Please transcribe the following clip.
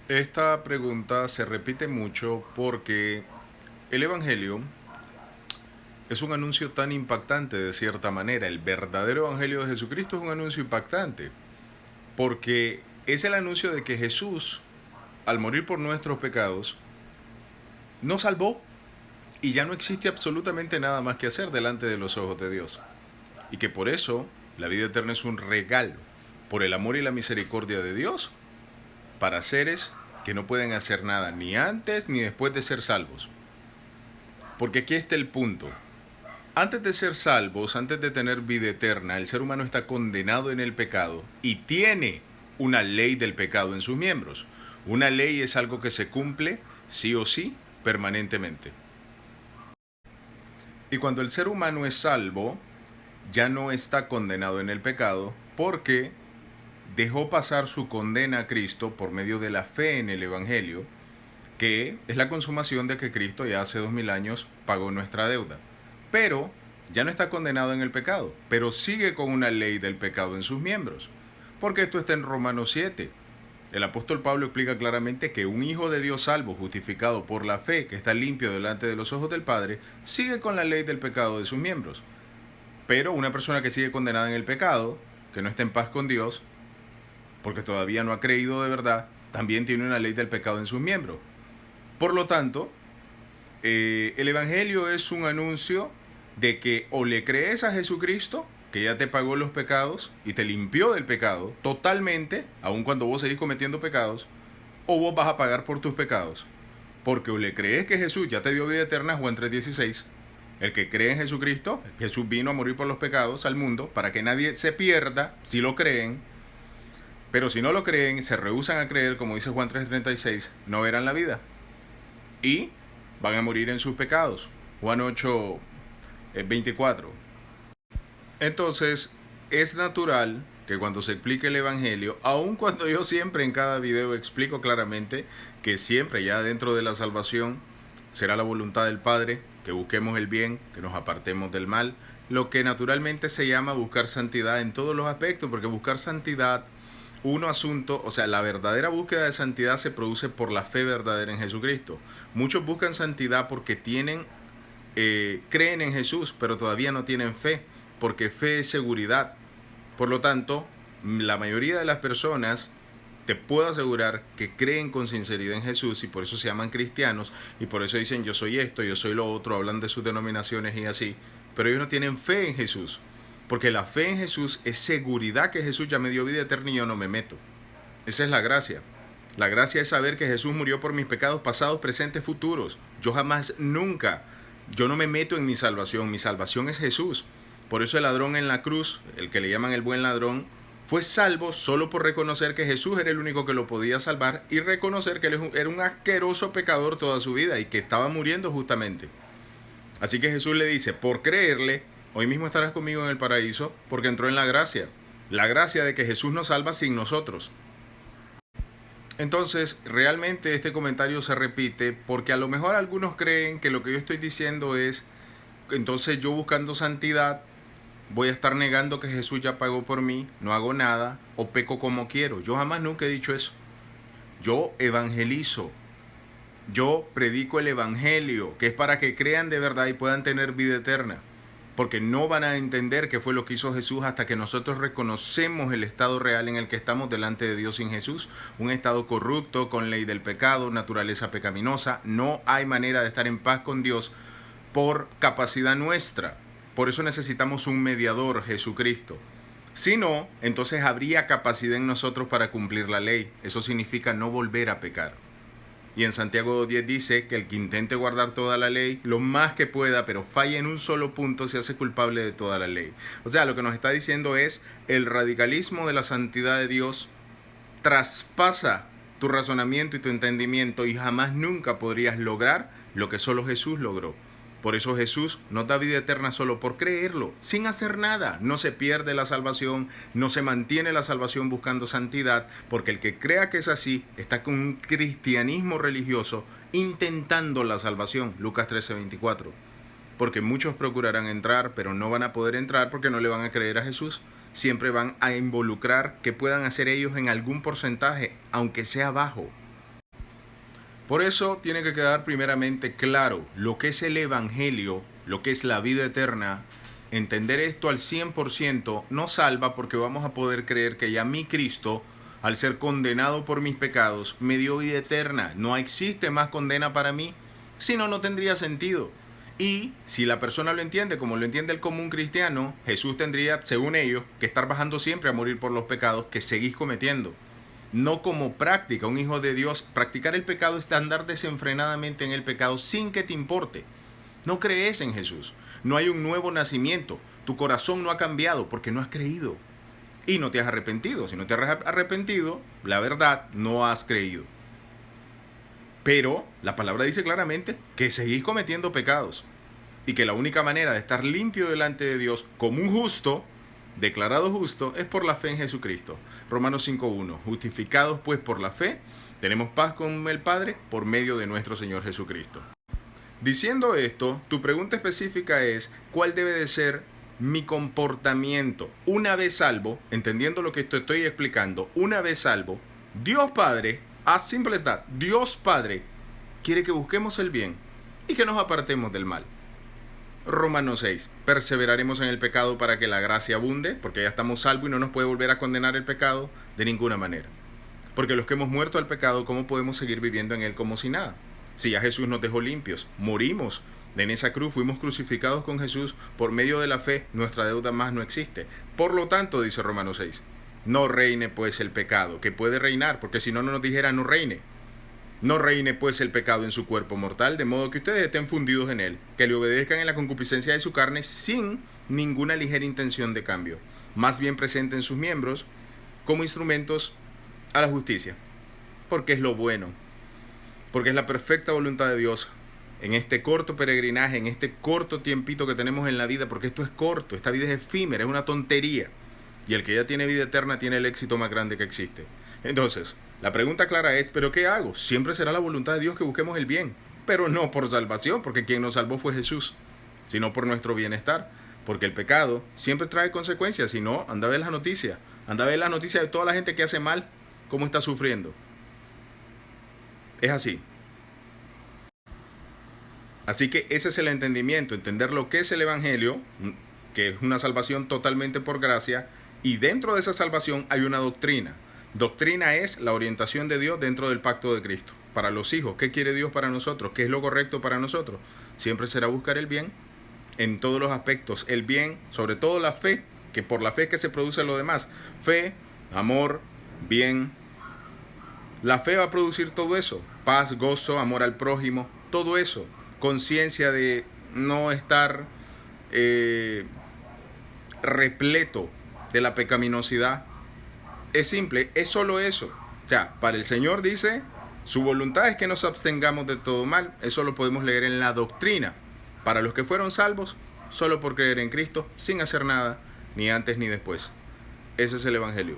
Esta pregunta se repite mucho porque el Evangelio es un anuncio tan impactante de cierta manera. El verdadero Evangelio de Jesucristo es un anuncio impactante porque es el anuncio de que Jesús, al morir por nuestros pecados, nos salvó y ya no existe absolutamente nada más que hacer delante de los ojos de Dios. Y que por eso la vida eterna es un regalo por el amor y la misericordia de Dios para seres que no pueden hacer nada ni antes ni después de ser salvos. Porque aquí está el punto. Antes de ser salvos, antes de tener vida eterna, el ser humano está condenado en el pecado y tiene una ley del pecado en sus miembros. Una ley es algo que se cumple sí o sí permanentemente. Y cuando el ser humano es salvo, ya no está condenado en el pecado porque dejó pasar su condena a Cristo por medio de la fe en el Evangelio, que es la consumación de que Cristo ya hace 2000 años pagó nuestra deuda. Pero ya no está condenado en el pecado, pero sigue con una ley del pecado en sus miembros. Porque esto está en Romanos 7. El apóstol Pablo explica claramente que un hijo de Dios salvo, justificado por la fe, que está limpio delante de los ojos del Padre, sigue con la ley del pecado de sus miembros. Pero una persona que sigue condenada en el pecado, que no está en paz con Dios, porque todavía no ha creído de verdad, también tiene una ley del pecado en sus miembros. Por lo tanto, el Evangelio es un anuncio de que o le crees a Jesucristo, que ya te pagó los pecados y te limpió del pecado totalmente, aun cuando vos seguís cometiendo pecados, o vos vas a pagar por tus pecados. Porque o le crees que Jesús ya te dio vida eterna, Juan 3:16, el que cree en Jesucristo, Jesús vino a morir por los pecados al mundo para que nadie se pierda si lo creen, pero si no lo creen, se rehúsan a creer, como dice Juan 3:36, no verán la vida y van a morir en sus pecados. Juan 8:24. Entonces, es natural que cuando se explique el Evangelio, aun cuando yo siempre en cada video explico claramente que siempre ya dentro de la salvación será la voluntad del Padre, que busquemos el bien, que nos apartemos del mal, lo que naturalmente se llama buscar santidad en todos los aspectos, porque buscar santidad, la verdadera búsqueda de santidad se produce por la fe verdadera en Jesucristo. Muchos buscan santidad porque creen en Jesús, pero todavía no tienen fe, porque fe es seguridad. Por lo tanto, la mayoría de las personas, te puedo asegurar, que creen con sinceridad en Jesús y por eso se llaman cristianos y por eso dicen yo soy esto, yo soy lo otro, hablan de sus denominaciones y así, pero ellos no tienen fe en Jesús, porque la fe en Jesús es seguridad que Jesús ya me dio vida eterna y yo no me meto. Esa es la gracia. La gracia es saber que Jesús murió por mis pecados pasados, presentes, futuros. Yo jamás, nunca, yo no me meto en mi salvación es Jesús. Por eso el ladrón en la cruz, el que le llaman el buen ladrón, fue salvo solo por reconocer que Jesús era el único que lo podía salvar y reconocer que él era un asqueroso pecador toda su vida y que estaba muriendo justamente. Así que Jesús le dice, por creerle, hoy mismo estarás conmigo en el paraíso porque entró en la gracia de que Jesús nos salva sin nosotros. Entonces, realmente este comentario se repite porque a lo mejor algunos creen que lo que yo estoy diciendo es, entonces yo buscando santidad, voy a estar negando que Jesús ya pagó por mí, no hago nada o peco como quiero. Yo jamás nunca he dicho eso. Yo evangelizo, yo predico el evangelio, que es para que crean de verdad y puedan tener vida eterna. Porque no van a entender qué fue lo que hizo Jesús hasta que nosotros reconocemos el estado real en el que estamos delante de Dios sin Jesús. Un estado corrupto, con ley del pecado, naturaleza pecaminosa. No hay manera de estar en paz con Dios por capacidad nuestra. Por eso necesitamos un mediador, Jesucristo. Si no, entonces habría capacidad en nosotros para cumplir la ley. Eso significa no volver a pecar. Y en Santiago 2:10 dice que el que intente guardar toda la ley, lo más que pueda, pero falla en un solo punto, se hace culpable de toda la ley. O sea, lo que nos está diciendo es, el radicalismo de la santidad de Dios traspasa tu razonamiento y tu entendimiento y jamás nunca podrías lograr lo que solo Jesús logró. Por eso Jesús nos da vida eterna solo por creerlo, sin hacer nada. No se pierde la salvación, no se mantiene la salvación buscando santidad, porque el que crea que es así está con un cristianismo religioso intentando la salvación. Lucas 13:24. Porque muchos procurarán entrar, pero no van a poder entrar porque no le van a creer a Jesús. Siempre van a involucrar que puedan hacer ellos en algún porcentaje, aunque sea bajo. Por eso tiene que quedar primeramente claro lo que es el Evangelio, lo que es la vida eterna. Entender esto al 100% nos salva porque vamos a poder creer que ya mi Cristo, al ser condenado por mis pecados, me dio vida eterna. No existe más condena para mí, si no, no tendría sentido. Y si la persona lo entiende como lo entiende el común cristiano, Jesús tendría, según ellos, que estar bajando siempre a morir por los pecados que seguís cometiendo. No como práctica, un hijo de Dios, practicar el pecado es andar desenfrenadamente en el pecado sin que te importe. No crees en Jesús. No hay un nuevo nacimiento. Tu corazón no ha cambiado porque no has creído. Y no te has arrepentido. Si no te has arrepentido, la verdad, no has creído. Pero la palabra dice claramente que seguís cometiendo pecados. Y que la única manera de estar limpio delante de Dios como un justo, declarado justo, es por la fe en Jesucristo. Romanos 5.1. Justificados pues por la fe, tenemos paz con el Padre por medio de nuestro Señor Jesucristo. Diciendo esto, tu pregunta específica es, ¿cuál debe de ser mi comportamiento? Una vez salvo, entendiendo lo que te estoy explicando, una vez salvo, Dios Padre, as simple as that, Dios Padre quiere que busquemos el bien y que nos apartemos del mal. Romanos 6. Perseveraremos en el pecado para que la gracia abunde, porque ya estamos salvos y no nos puede volver a condenar el pecado de ninguna manera. Porque los que hemos muerto al pecado, ¿cómo podemos seguir viviendo en él como si nada? Si ya Jesús nos dejó limpios, morimos en esa cruz, fuimos crucificados con Jesús por medio de la fe, nuestra deuda más no existe. Por lo tanto, dice Romanos 6, no reine pues el pecado, que puede reinar, porque si no, no nos dijera no reine. No reine pues el pecado en su cuerpo mortal, de modo que ustedes estén fundidos en él, que le obedezcan en la concupiscencia de su carne sin ninguna ligera intención de cambio. Más bien presenten sus miembros como instrumentos a la justicia, porque es lo bueno, porque es la perfecta voluntad de Dios en este corto peregrinaje, en este corto tiempito que tenemos en la vida, porque esto es corto, esta vida es efímera, es una tontería, y el que ya tiene vida eterna tiene el éxito más grande que existe. Entonces, la pregunta clara es, ¿pero qué hago? Siempre será la voluntad de Dios que busquemos el bien, pero no por salvación, porque quien nos salvó fue Jesús, sino por nuestro bienestar, porque el pecado siempre trae consecuencias. Si no, anda a ver las noticias, anda a ver las noticias de toda la gente que hace mal, cómo está sufriendo. Es así. Así que ese es el entendimiento, entender lo que es el Evangelio, que es una salvación totalmente por gracia, y dentro de esa salvación hay una doctrina. Doctrina es la orientación de Dios dentro del pacto de Cristo. Para los hijos, ¿qué quiere Dios para nosotros? ¿Qué es lo correcto para nosotros? Siempre será buscar el bien en todos los aspectos. El bien, sobre todo la fe, que por la fe es que se produce lo demás. Fe, amor, bien. La fe va a producir todo eso. Paz, gozo, amor al prójimo, todo eso. Conciencia de no estar repleto de la pecaminosidad. Es simple, es solo eso. O sea, para el Señor dice, su voluntad es que nos abstengamos de todo mal. Eso lo podemos leer en la doctrina. Para los que fueron salvos, solo por creer en Cristo, sin hacer nada, ni antes ni después. Ese es el Evangelio.